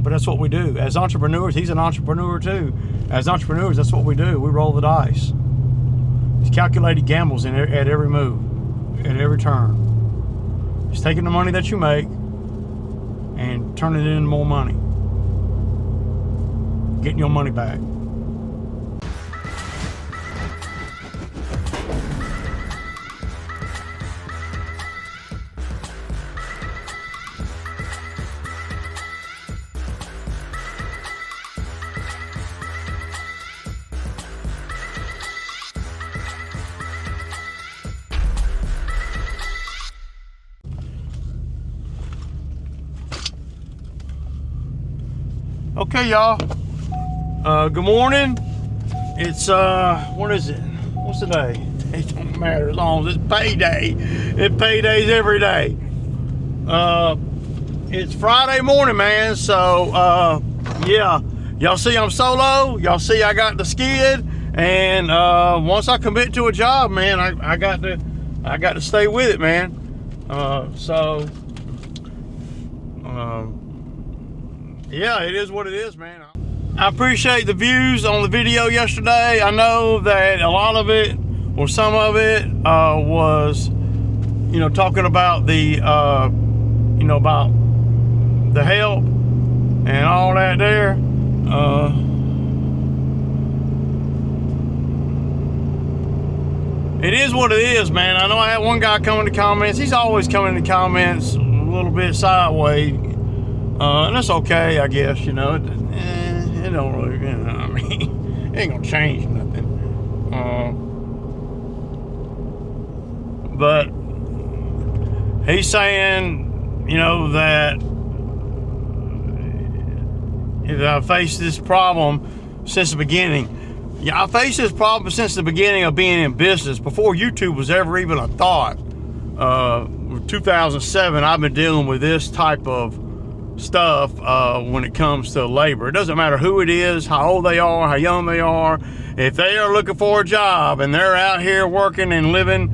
but that's what we do. As entrepreneurs, he's an entrepreneur too. As entrepreneurs, that's what we do. We roll the dice. It's calculated gambles at every move, at every turn. Just taking the money that you make and turning it into more money. Getting your money back. Okay, y'all. Good morning. It's what is it? What's the day? It don't matter as long as it's payday. It paydays every day. It's Friday morning, man. So yeah, y'all see I'm solo. Y'all see I got the skid, and once I commit to a job, man, I got to stay with it, man. Yeah, it is what it is, man. I appreciate the views on the video yesterday. I know that a lot of it, or some of it, was, talking about the, about the help and all that there. It is what it is, man. I know I had one guy come in the comments. He's always coming in the comments a little bit sideways. And that's okay, I guess, it don't really, it ain't gonna change nothing. But he's saying, that I faced this problem since the beginning. Yeah, I faced this problem since the beginning of being in business, before YouTube was ever even a thought. 2007, I've been dealing with this type of stuff when it comes to labor. It doesn't matter who it is, how old they are, how young they are. If they are looking for a job and they're out here working and living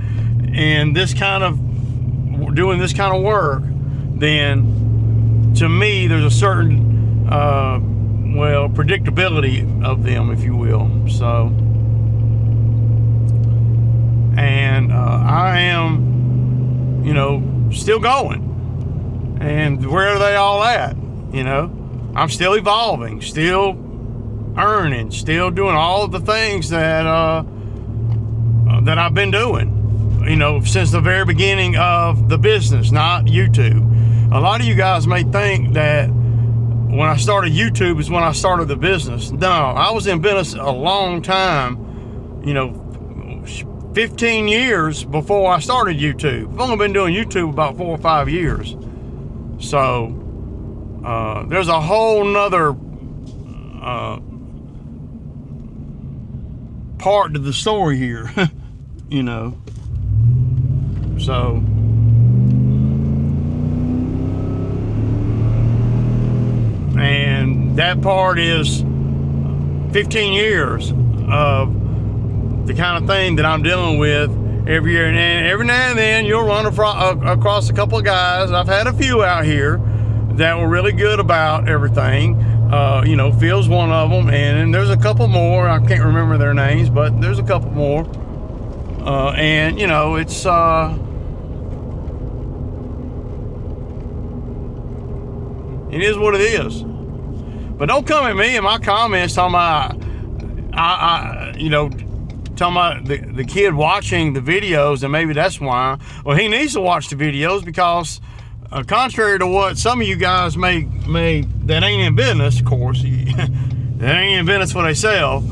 in this kind of, doing this kind of work, then to me there's a certain predictability of them, if you will. So, and I am still going. And where are they all at? I'm still evolving, still earning, still doing all of the things that that I've been doing, since the very beginning of the business, not YouTube. A lot of you guys may think that when I started YouTube is when I started the business. No, I was in business a long time, 15 years before I started YouTube. I've only been doing YouTube about 4 or 5 years. So there's a whole nother part to the story here, So and that part is 15 years of the kind of thing that I'm dealing with every year. And every now and then you'll run across a couple of guys. I've had a few out here that were really good about everything. Phil's one of them, and there's a couple more. I can't remember their names, but there's a couple more. And it's it is what it is. But don't come at me in my comments talking about talking about the kid watching the videos, and maybe that's why. Well, he needs to watch the videos, because contrary to what some of you guys may that ain't in business, of course, that ain't in business for themselves.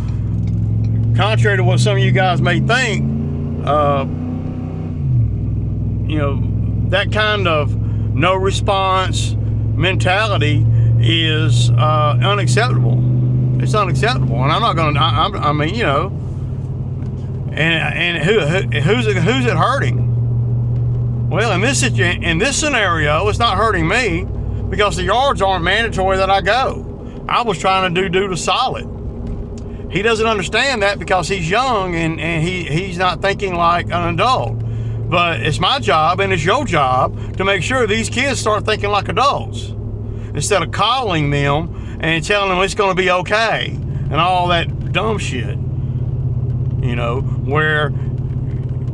Contrary to what some of you guys may think, that kind of no response mentality is unacceptable. It's unacceptable, and I'm not gonna. And who's it hurting? Well, in this scenario, it's not hurting me, because the yards aren't mandatory that I go. I was trying to do the solid. He doesn't understand that because he's young and he's not thinking like an adult. But it's my job and it's your job to make sure these kids start thinking like adults. instead of coddling them and telling them it's going to be okay and all that dumb shit. You know, where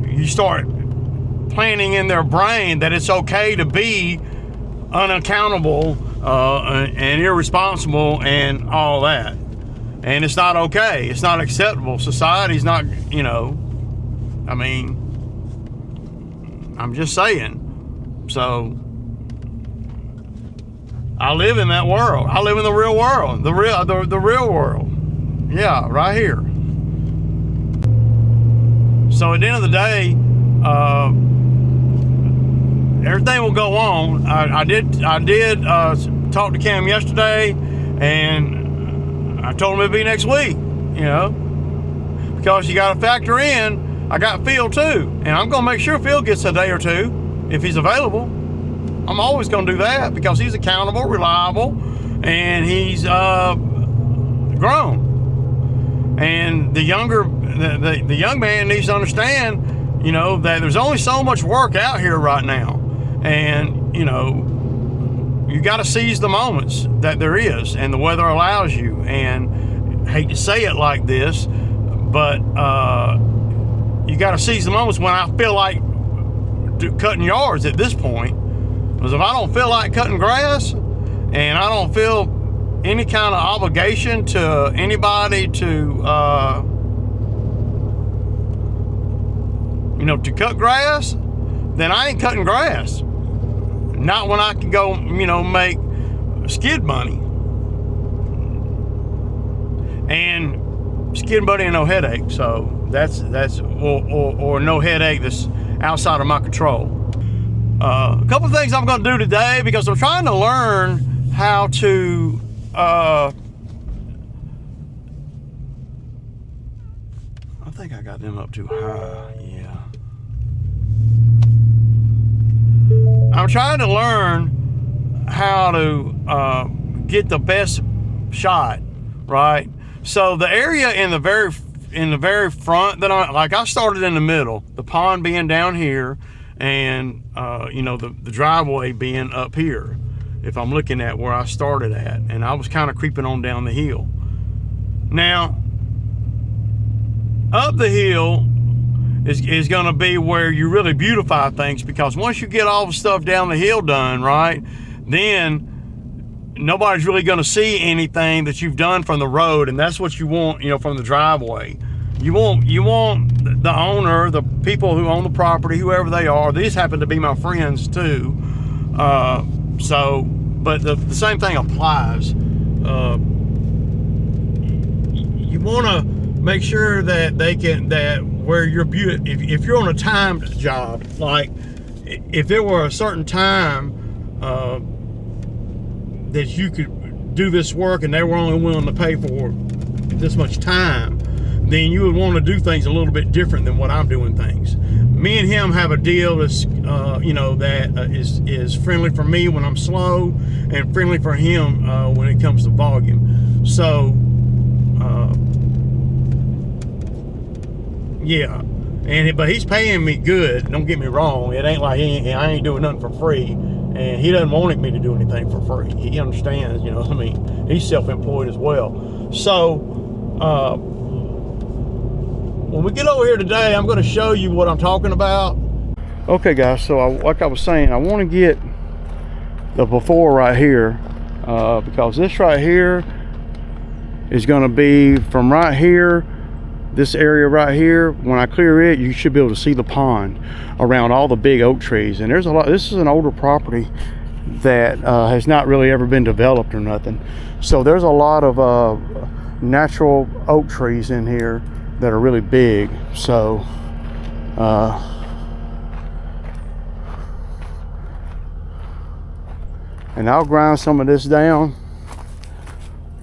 you start planting in their brain that it's okay to be unaccountable and irresponsible and all that. And it's not okay. It's not acceptable. Society's not, you know, I mean, I'm just saying. So I live in that world. I live in the real world. The real world. Yeah, right here. So at the end of the day, everything will go on. I did talk to Cam yesterday, and I told him it'd be next week, you know, because you got to factor in, I got Phil too, and I'm going to make sure Phil gets a day or two if he's available. I'm always going to do that because he's accountable, reliable, and he's grown. And the young man needs to understand, you know, that there's only so much work out here right now. And, you know, you got to seize the moments that there is and the weather allows you. And I hate to say it like this, but you got to seize the moments when I feel like cutting yards at this point. Because if I don't feel like cutting grass and I don't feel any kind of obligation to anybody to, you know, to cut grass, then I ain't cutting grass. Not when I can go, you know, make skid money. And skid money and no headache. So that's or no headache that's outside of my control. A couple of things I'm going to do today because I'm trying to learn how to I think I got them up too high. Yeah. I'm trying to learn how to get the best shot, right? So the area in the very front that I started in the middle, the pond being down here, and you know, the driveway being up here. If I'm looking at where I started at, and I was kind of creeping on down the hill. Now, up the hill is going to be where you really beautify things, because once you get all the stuff down the hill done, right, then nobody's really going to see anything that you've done from the road, and that's what you want, you know, from the driveway. You want the owner, the people who own the property, whoever they are. These happen to be my friends too. So, but the same thing applies. You want to make sure that where you're if you're on a timed job, like if there were a certain time that you could do this work and they were only willing to pay for this much time, then you would want to do things a little bit different than what I'm doing things. Me and him have a deal that's, you know, that is friendly for me when I'm slow and friendly for him when it comes to volume. So, yeah. But he's paying me good. Don't get me wrong. It ain't like I ain't doing nothing for free. And he doesn't want me to do anything for free. He understands, you know, I mean, he's self-employed as well. So, when we get over here today, I'm going to show you what I'm talking about. Okay, guys, so like I was saying, I want to get the before right here, because this right here is going to be from right here, this area right here. When I clear it, you should be able to see the pond around all the big oak trees. And there's a lot. This is an older property that has not really ever been developed or nothing. So there's a lot of natural oak trees in here that are really big. So and I'll grind some of this down.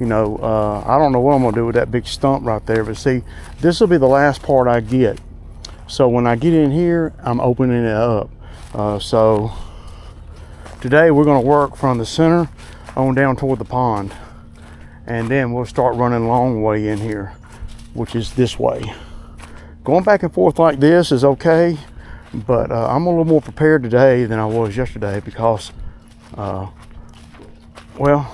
You know, I don't know what I'm gonna do with that big stump right there, but see, this will be the last part I get. So when I get in here, I'm opening it up. So today we're gonna work from the center on down toward the pond, and then we'll start running a long way in here, which is this way. Going back and forth like this is okay, but I'm a little more prepared today than I was yesterday, because Well,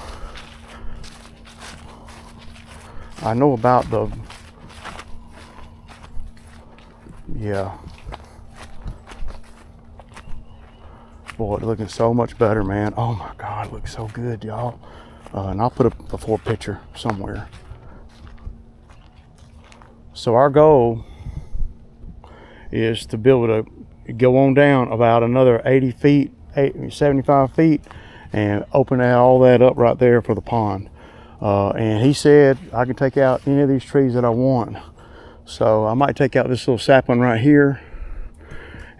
I know about the, yeah. Boy, it's looking so much better, man. Oh my God, it looks so good, y'all. And I'll put a before picture somewhere. So our goal is to be able to go on down about another 80 feet, 75 feet, and open all that up right there for the pond. And he said I can take out any of these trees that I want. So I might take out this little sapling right here,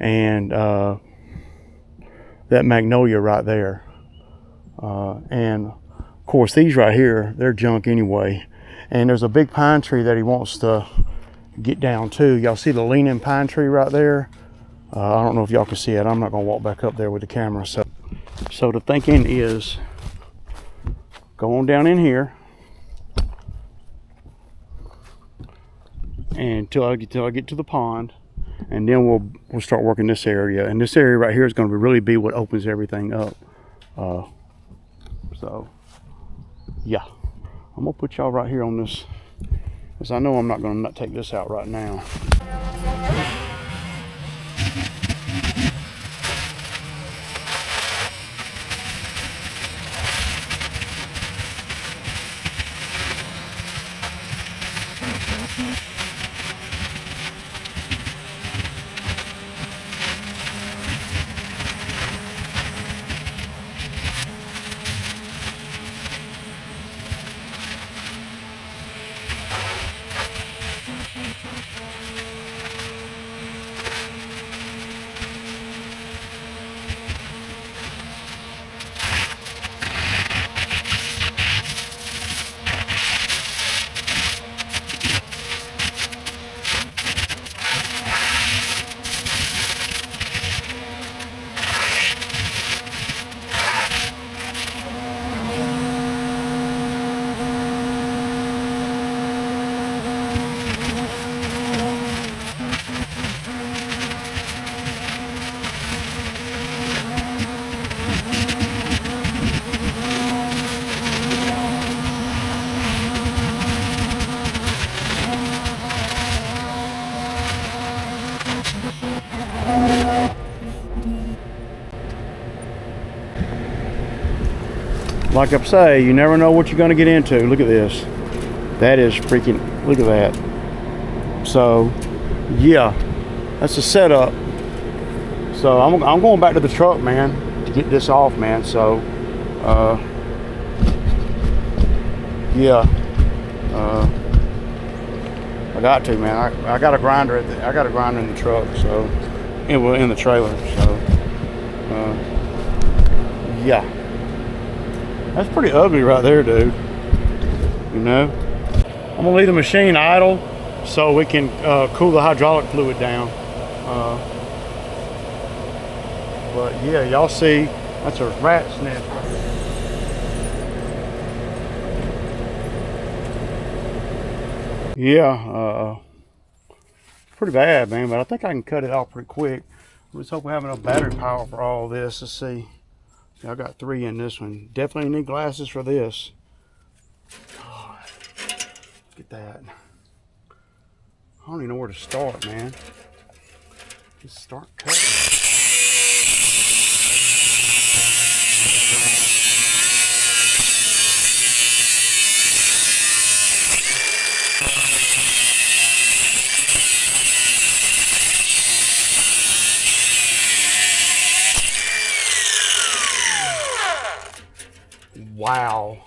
and that magnolia right there. And of course these right here, they're junk anyway. And there's a big pine tree that he wants to get down to. Y'all see the leaning pine tree right there? I don't know if y'all can see it. I'm not gonna walk back up there with the camera. So the thinking is go on down in here until I get to the pond, and then we'll start working this area. And this area right here is going to really be what opens everything up. So yeah, I'm gonna put y'all right here on this, because I know I'm not gonna take this out right now. Like I say, you never know what you're going to get into. Look at this. That is freaking, look at that. So yeah, that's the setup. So I'm going back to the truck, man, to get this off, man. So yeah, I got to, man. I got a grinder I got a grinder in the truck, so in the trailer. So yeah, that's pretty ugly right there, dude. You know, I'm gonna leave the machine idle so we can cool the hydraulic fluid down. But yeah, y'all see, that's a rat's nest. Yeah, pretty bad, man, but I think I can cut it off pretty quick. Let's hope we have enough battery power for all this. Let's see. I got 3 in this one. Definitely need glasses for this. God, look at that. I don't even know where to start, man. Just start cutting. Wow.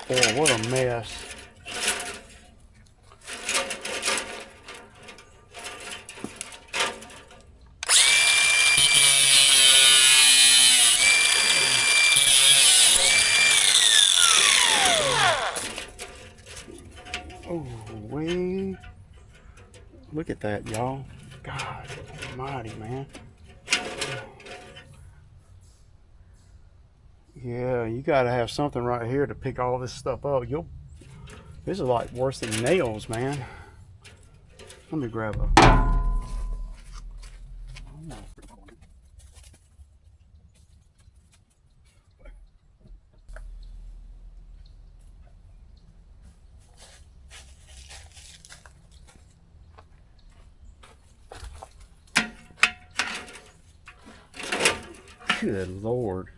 Boy, what a mess. Oh, look at that, y'all. God almighty, man. Yeah, you gotta have something right here to pick all this stuff up. This is like worse than nails, man. Let me grab a... Good Lord.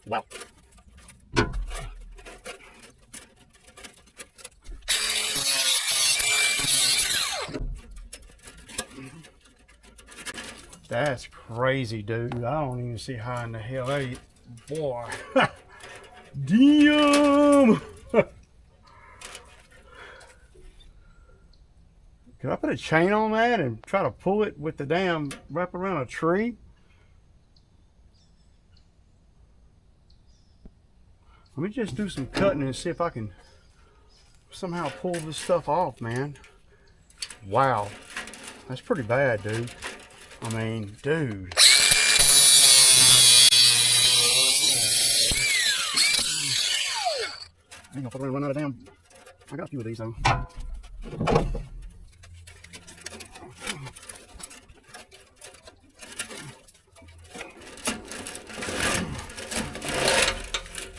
Wow. That's crazy, dude. I don't even see how in the hell they, boy. Damn. Could I put a chain on that and try to pull it with the damn wrap around a tree? Let me just do some cutting and see if I can somehow pull this stuff off, man. Wow. That's pretty bad, dude. I mean, dude. I ain't gonna run out of damn. I got a few of these though.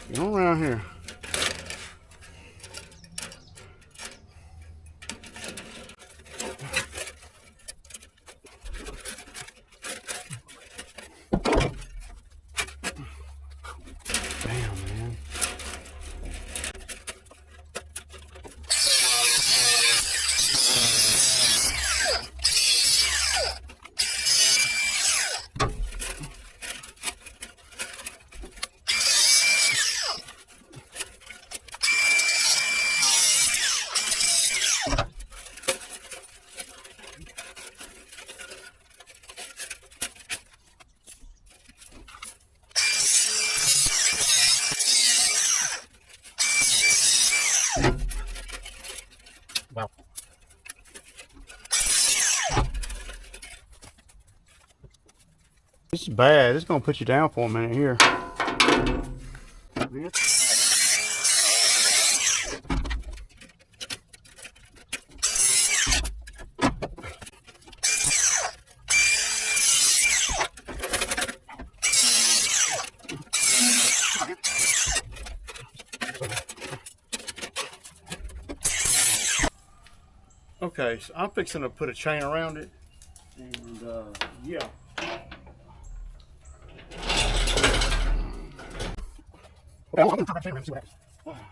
Get on around here. Wow. This is bad. This is going to put you down for a minute here. Okay, so I'm fixing to put a chain around it, and yeah. Well, I'm gonna put a chain around and see what happens.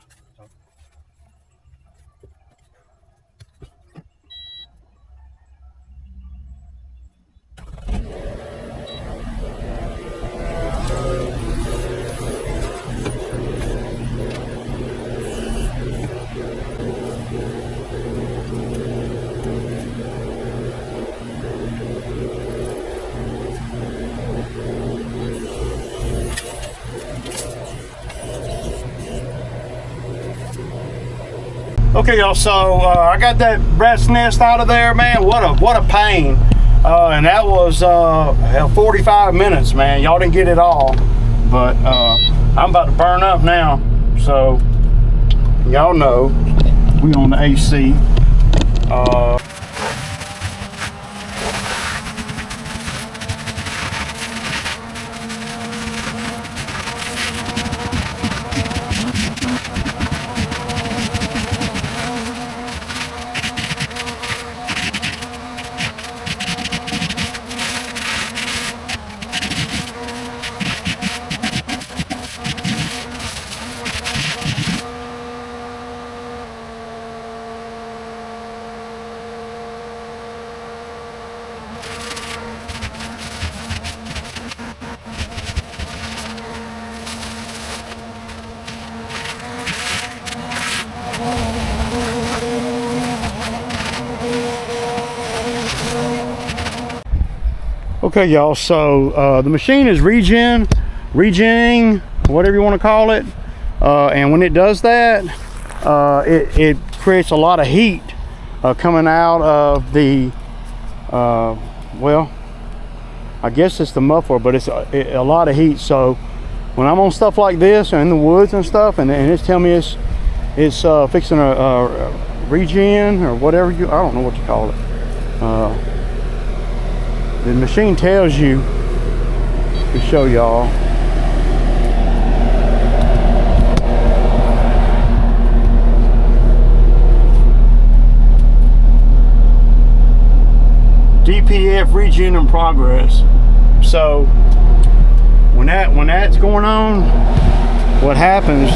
Okay, y'all, so I got that rat's nest out of there, man. What a pain. And that was 45 minutes, man. Y'all didn't get it all, but I'm about to burn up now. So y'all know we on the AC. Okay, y'all, so the machine is regening, whatever you want to call it, and when it does that, it creates a lot of heat coming out of the well, I guess it's the muffler, but it's a lot of heat. So when I'm on stuff like this and in the woods and stuff, and it's telling me it's fixing a regen or whatever I don't know what you call it. The machine tells you to show y'all. DPF regen in progress. So when that's going on, what happens?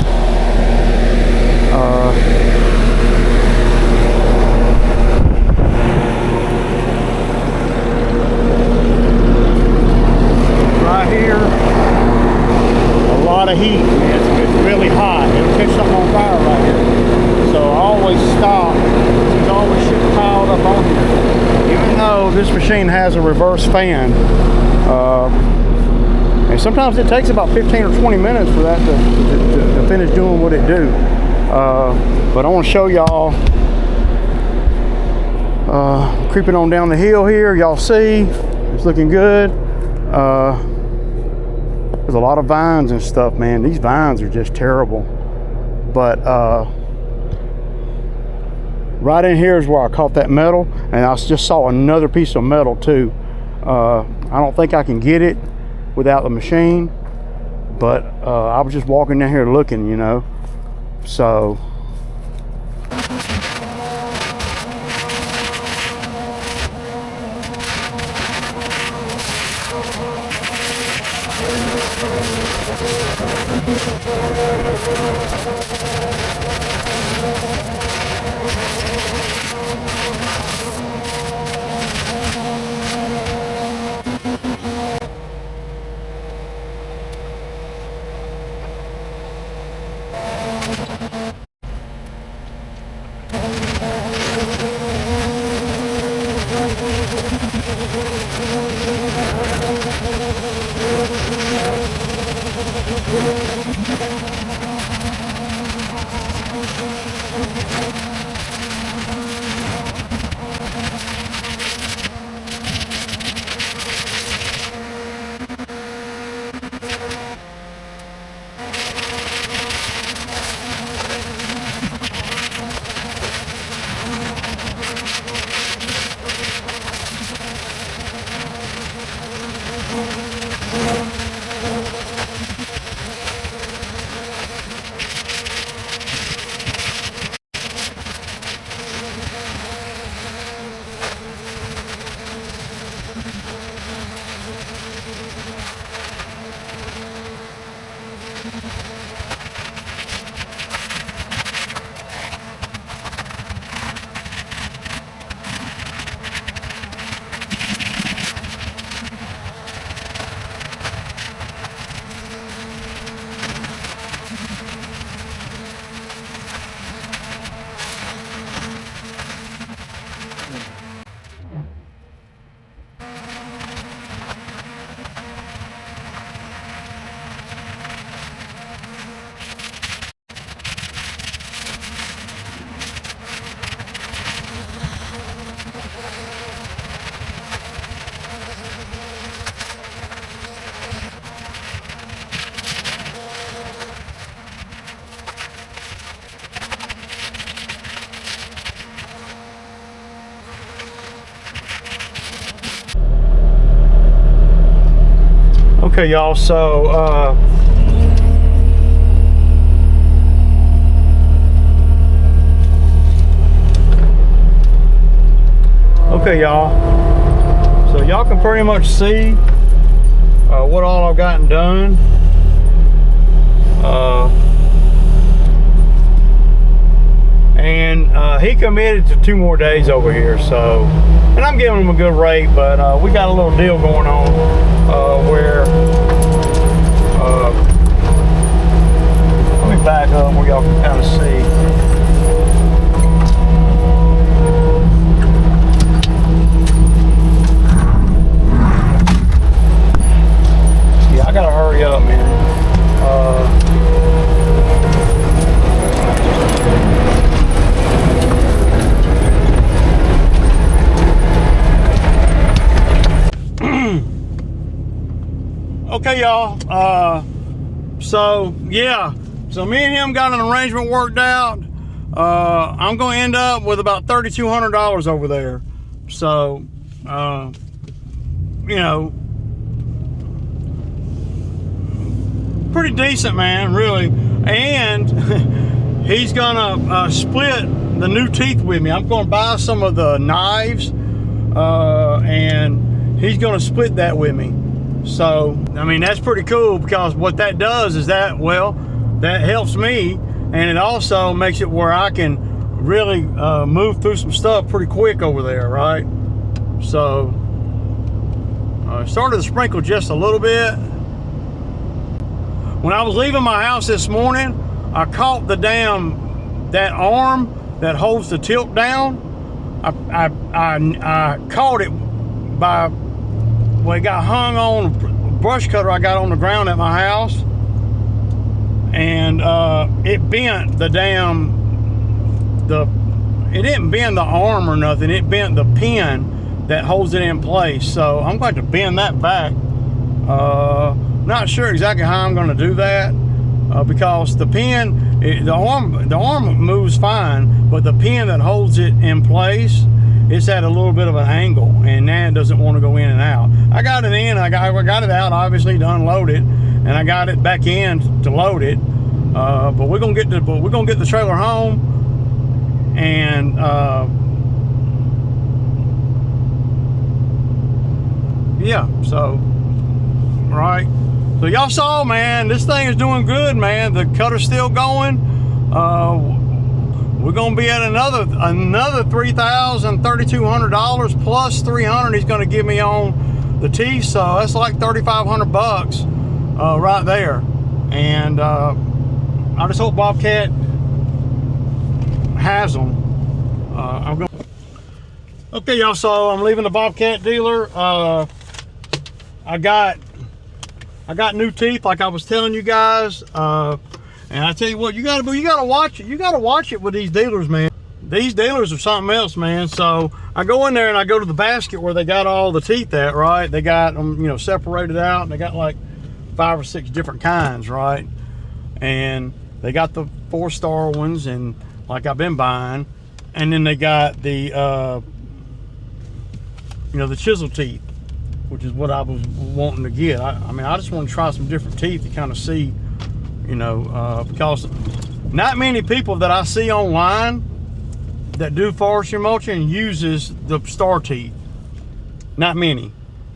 Right here, a lot of heat. It's really hot. It'll catch something on fire right here. So I always stop. There's always shit piled up on here. Even though this machine has a reverse fan, and sometimes it takes about 15 or 20 minutes for that to finish doing what it do. But I want to show y'all creeping on down the hill here. Y'all see it's looking good. There's a lot of vines and stuff, man. These vines are just terrible. But right in here is where I caught that metal, and I just saw another piece of metal too. I don't think I can get it without the machine, but I was just walking down here looking, you know. So okay, y'all, so okay, y'all, so y'all can pretty much see what all I've gotten done. And he committed to 2 more days over here, so, and I'm giving him a good rate, but we got a little deal going on where let me back up where y'all can kind of see. Okay, y'all. So yeah, so me and him got an arrangement worked out. I'm going to end up with about $3,200 over there. So, you know, pretty decent, man, really. And he's gonna split the new teeth with me. I'm gonna buy some of the knives, and he's gonna split that with me. So, I mean, that's pretty cool, because what that does is that, well, that helps me, and it also makes it where I can really move through some stuff pretty quick over there, right? So, started to sprinkle just a little bit. When I was leaving my house this morning, I caught that arm that holds the tilt down. I caught it by, well, it got hung on a brush cutter I got on the ground at my house, and it bent it didn't bend the arm or nothing, it bent the pin that holds it in place. So I'm going to bend that back. Not sure exactly how I'm going to do that, because the pin, the arm moves fine, but the pin that holds it in place, it's at a little bit of an angle, and that doesn't want to go in and out. I got it in, I got it out, obviously, to unload it, and I got it back in to load it. But we're gonna get the trailer home, and yeah. So, right. So y'all saw, man, this thing is doing good, man. The cutter's still going. We're gonna be at another $3,200 plus $300 he's gonna give me on the teeth. So that's like $3,500 right there. And I just hope Bobcat has them. Okay, y'all. So I'm leaving the Bobcat dealer. I got new teeth, like I was telling you guys. And I tell you what, you gotta watch it. You gotta watch it with these dealers, man. These dealers are something else, man. So I go in there and I go to the basket where they got all the teeth at, right? They got them, you know, separated out, and they got like 5 or 6 different kinds, right? And they got the 4-star ones, and like I've been buying, and then they got the you know, the chisel teeth, which is what I was wanting to get. I mean, I just want to try some different teeth to kind of see, you know, because not many people that I see online that do forestry mulching uses the star teeth. Not many.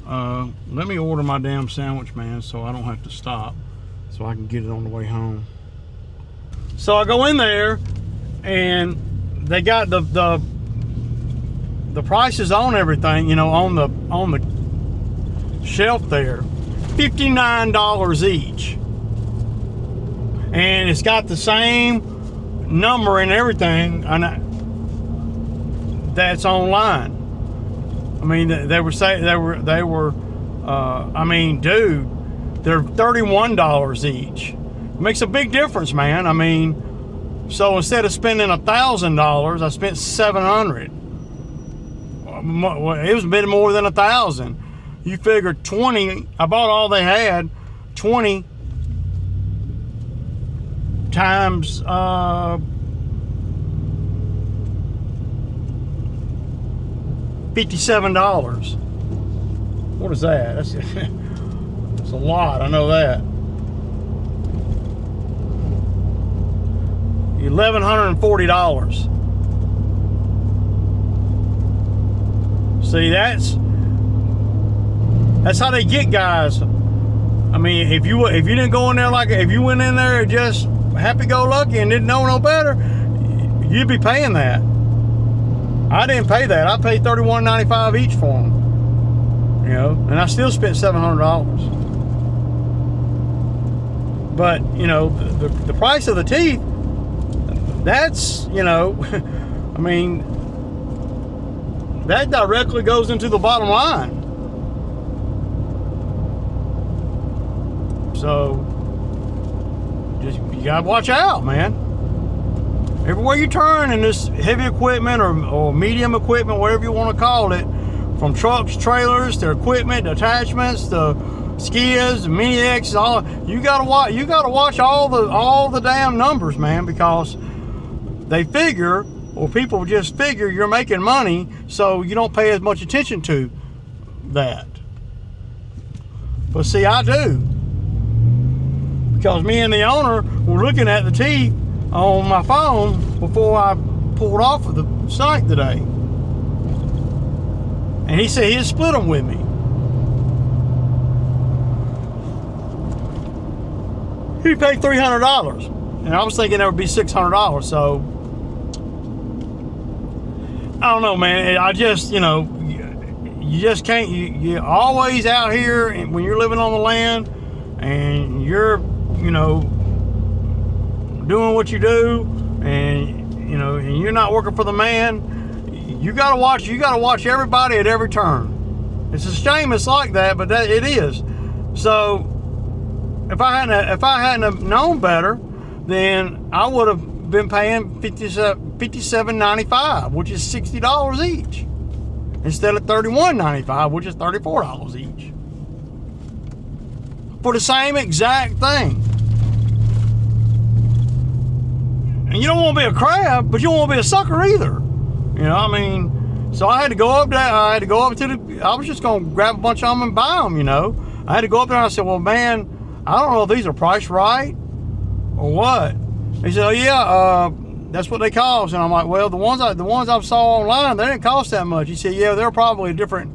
Let me order my damn sandwich, man, so I don't have to stop, so I can get it on the way home. So I go in there, and they got the prices on everything, you know, on the shelf there, $59 each, and it's got the same number and everything that's online. I mean, they were saying they were I mean, dude, they're $31 each. It makes a big difference, man. I mean, so instead of spending $1,000, I spent $700. It was a bit more than $1,000. You figure 20, I bought all they had, 20 times $57. What is that? That's a lot, I know that. $1,140. See, that's how they get guys. I mean, if you didn't go in there if you went in there just happy-go-lucky and didn't know no better, you'd be paying that. I didn't pay that. I paid $31.95 each for them. You know, and I still spent $700. But you know, the price of the teeth, that's, you know, I mean, that directly goes into the bottom line. So just, you gotta watch out, man. Everywhere you turn in this heavy equipment or medium equipment, whatever you want to call it, from trucks, trailers, to equipment, to attachments, to skids, mini X's, all. You gotta watch all the damn numbers, man, because they figure, or people just figure you're making money, so you don't pay as much attention to that. But see, I do, because me and the owner were looking at the teeth on my phone before I pulled off of the site today, and he said he'd split them with me. He paid $300, and I was thinking that would be $600. So I don't know, man. I just, you just can't. You're always out here, and when you're living on the land, and you're, doing what you do, and and you're not working for the man. You gotta watch everybody at every turn. It's a shame it's like that, but it is. So if I hadn't have known better, then I would have been paying $57.95, which is $60 each, instead of $31.95, which is $34 each, for the same exact thing. And you don't want to be a crab, but you don't want to be a sucker either. So I had to go up there. I was just going to grab a bunch of them and buy them. I had to go up there and I said, well, man, I don't know if these are priced right or what. He said, oh yeah, that's what they cost. And I'm like, well, the ones I saw online, they didn't cost that much. He said, yeah, they're probably a different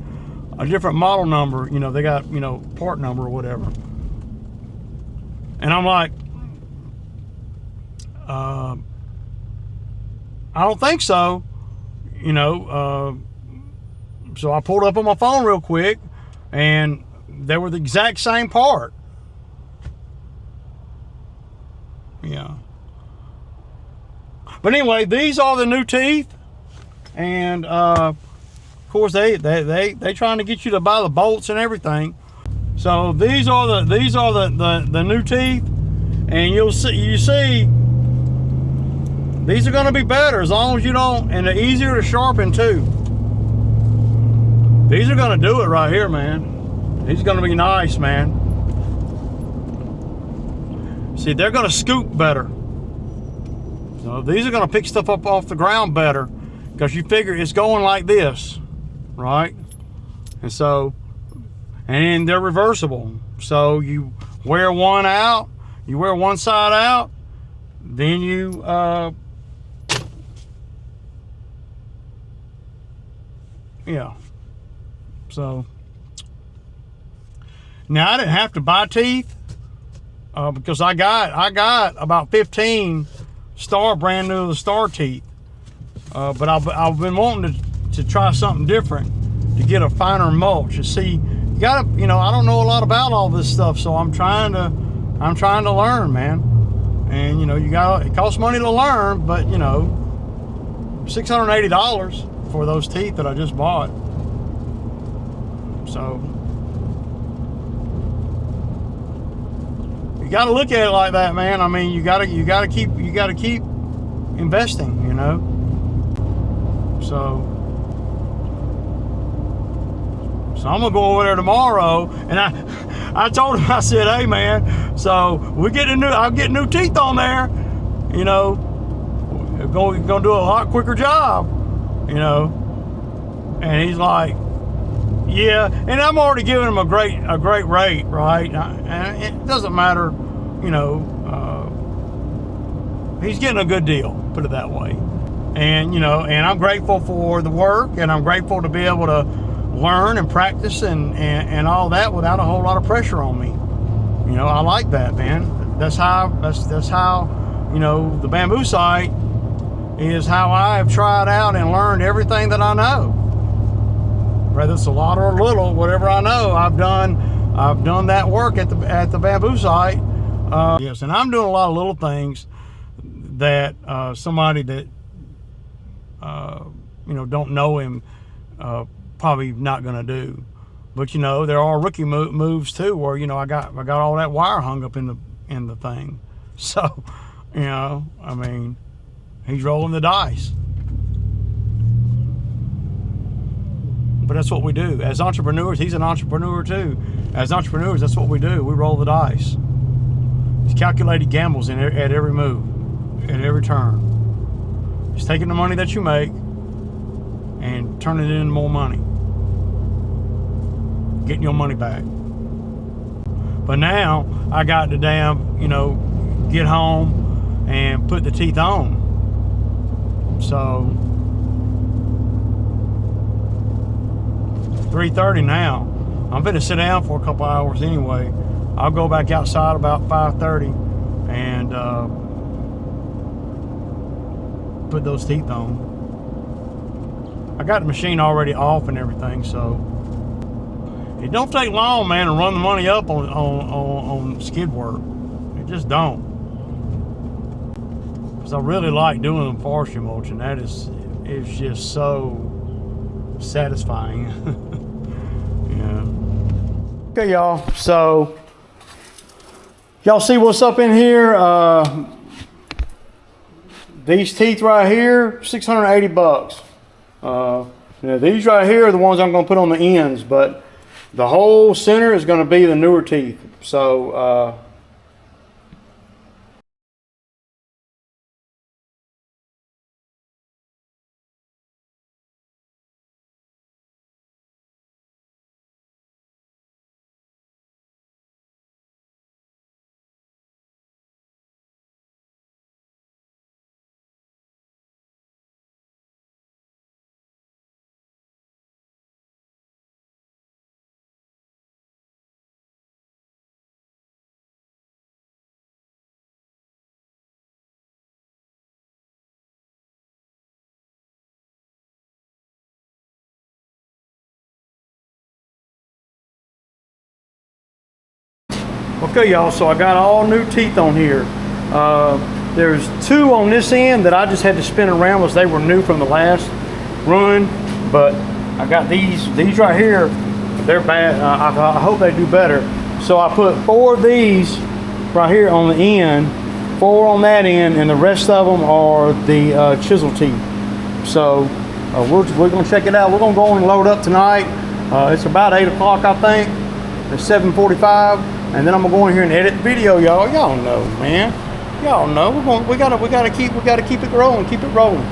model number. They got, part number or whatever. And I'm like, I don't think so. So I pulled up on my phone real quick, and they were the exact same part. Yeah. But anyway, these are the new teeth, and of course they trying to get you to buy the bolts and everything. So these are the new teeth, and you see these are going to be better as long as you don't, and they're easier to sharpen too. These are going to do it right here, man. These are going to be nice, man. See, they're going to scoop better. So these are going to pick stuff up off the ground better, because you figure it's going like this, right? And they're reversible. So you wear one out, you wear one side out, then you yeah. So now I didn't have to buy teeth, because I got about 15 brand new Star teeth, but I've been wanting to try something different, to get a finer mulch. You see, you gotta, I don't know a lot about all this stuff, so I'm trying to learn, man. And it costs money to learn, but $680 for those teeth that I just bought. So you got to look at it like that, man. I mean, you got to keep investing, So I'm gonna go over there tomorrow, and I told him, I said, hey man, so I'll get new teeth on there, gonna do a lot quicker job, and he's like, yeah, and I'm already giving him a great rate, right? And it doesn't matter, he's getting a good deal, put it that way. And and I'm grateful for the work, and I'm grateful to be able to learn and practice and all that without a whole lot of pressure on me. I like that, man. That's how the bamboo site is how I've tried out and learned everything that I know. Whether it's a lot or a little, whatever I know, I've done that work at the bamboo site. Yes, and I'm doing a lot of little things that somebody that don't know him probably not going to do. But there are rookie moves too, where I got all that wire hung up in the thing. So I mean, he's rolling the dice. But that's what we do. As entrepreneurs, he's an entrepreneur too. As entrepreneurs, that's what we do. We roll the dice. It's calculated gambles at every move, at every turn. It's taking the money that you make and turning it into more money. Getting your money back. But now, I got to get home and put the teeth on. So, 3:30 now. I'm gonna sit down for a couple hours anyway. I'll go back outside about 5:30 and put those teeth on. I got the machine already off and everything, so it don't take long, man, to run the money up on skid work. It just don't. Because I really like doing them forestry mulching. It's just so satisfying. Yeah. Okay, y'all. So y'all see what's up in here? These teeth right here, $680. These right here are the ones I'm going to put on the ends, but the whole center is going to be the newer teeth. So okay, y'all, so I got all new teeth on here. There's two on this end that I just had to spin around because they were new from the last run, but I got these right here. They're bad. I hope they do better. So I put 4 of these right here on the end, 4 on that end, and the rest of them are the chisel teeth. So we're going to check it out. We're going to go on and load up tonight. It's about 8 o'clock, I think. It's 7:45, and then I'm gonna go in here and edit the video, y'all. Y'all know, man. Y'all know we gotta keep it rolling, keep it rolling.